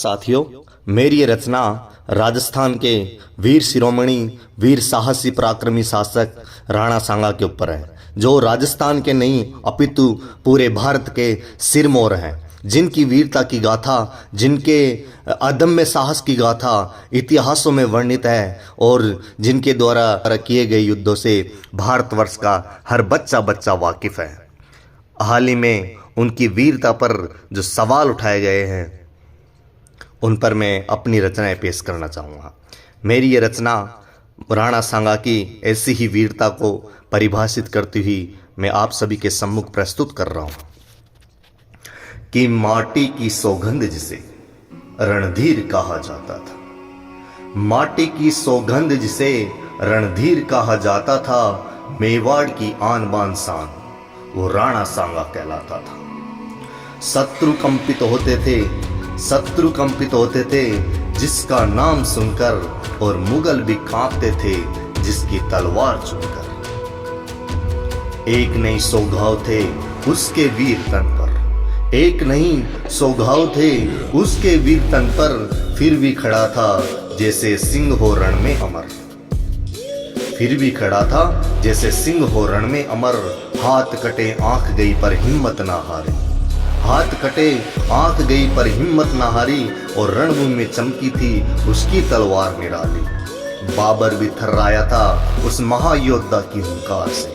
साथियों, मेरी ये रचना राजस्थान के वीर शिरोमणि वीर साहसी पराक्रमी शासक राणा सांगा के ऊपर है, जो राजस्थान के नहीं अपितु पूरे भारत के सिरमौर हैं, जिनकी वीरता की गाथा, जिनके अदम्य साहस की गाथा इतिहासों में वर्णित है और जिनके द्वारा किए गए युद्धों से भारतवर्ष का हर बच्चा बच्चा वाकिफ है। हाल ही में उनकी वीरता पर जो सवाल उठाए गए हैं, उन पर मैं अपनी रचनाएं पेश करना चाहूँगा। मेरी ये रचना राणा सांगा की ऐसी ही वीरता को परिभाषित करती हुई मैं आप सभी के सम्मुख प्रस्तुत कर रहा हूँ कि माटी की सौगंध जिसे रणधीर कहा जाता था, माटी की सौगंध जिसे रणधीर कहा जाता था, मेवाड़ की आन बान शान वो राणा सांगा कहलाता था। शत्रु कंपित होते थे, शत्रु कंपित होते थे जिसका नाम सुनकर, और मुगल भी कांपते थे जिसकी तलवार चुनकर। एक नहीं सौ घाव थे उसके वीर तन पर, एक नहीं सौ घाव थे उसके वीर तन पर, फिर भी खड़ा था जैसे सिंह हो रण में अमर, फिर भी खड़ा था जैसे सिंह हो रण में अमर। हाथ कटे आंख गई पर हिम्मत ना हारी, हाथ कटे आंख गई पर हिम्मत ना हारी, और रणभूमि में चमकी थी उसकी तलवार निराली। बाबर भी थर्राया था उस महायोद्धा की हुंकार से,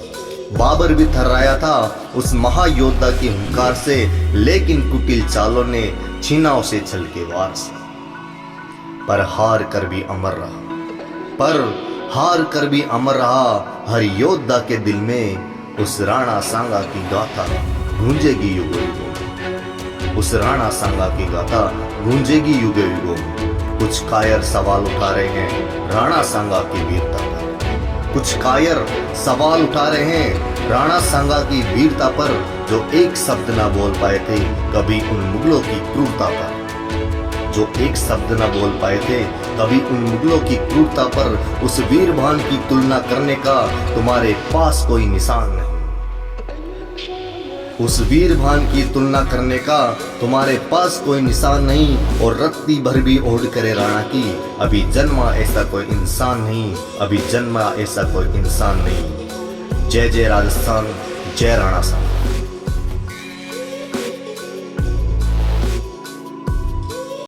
बाबर भी थर्राया था उस महायोद्धा की हुंकार से, लेकिन कुटिल चालों ने छीना उसे छल के वार से। पर हार कर भी अमर रहा, पर हार कर भी अमर रहा हर योद्धा के दिल में। उस राणा सांगा की गाथा गूंजेगी युगों युगों, उस राणा सांगा की गाथा गूंजेगी युगों युगों। कुछ कायर सवाल उठा रहे हैं राणा सांगा की वीरता पर, कुछ कायर सवाल उठा रहे हैं राणा सांगा की वीरता पर, जो एक शब्द ना बोल पाए थे कभी उन मुगलों की क्रूरता पर, जो एक शब्द न बोल पाए थे कभी उन मुगलों की क्रूरता पर। उस वीरभान की तुलना करने का तुम्हारे पास कोई निशान नहीं, उस वीरभान की तुलना करने का तुम्हारे पास कोई निशान नहीं। और रत्ती भर भी ओढ़ करे राणा की, अभी जन्मा ऐसा कोई इंसान नहीं, अभी जन्मा ऐसा कोई इंसान नहीं। जय जय राजस्थान, जय राणा सांगा।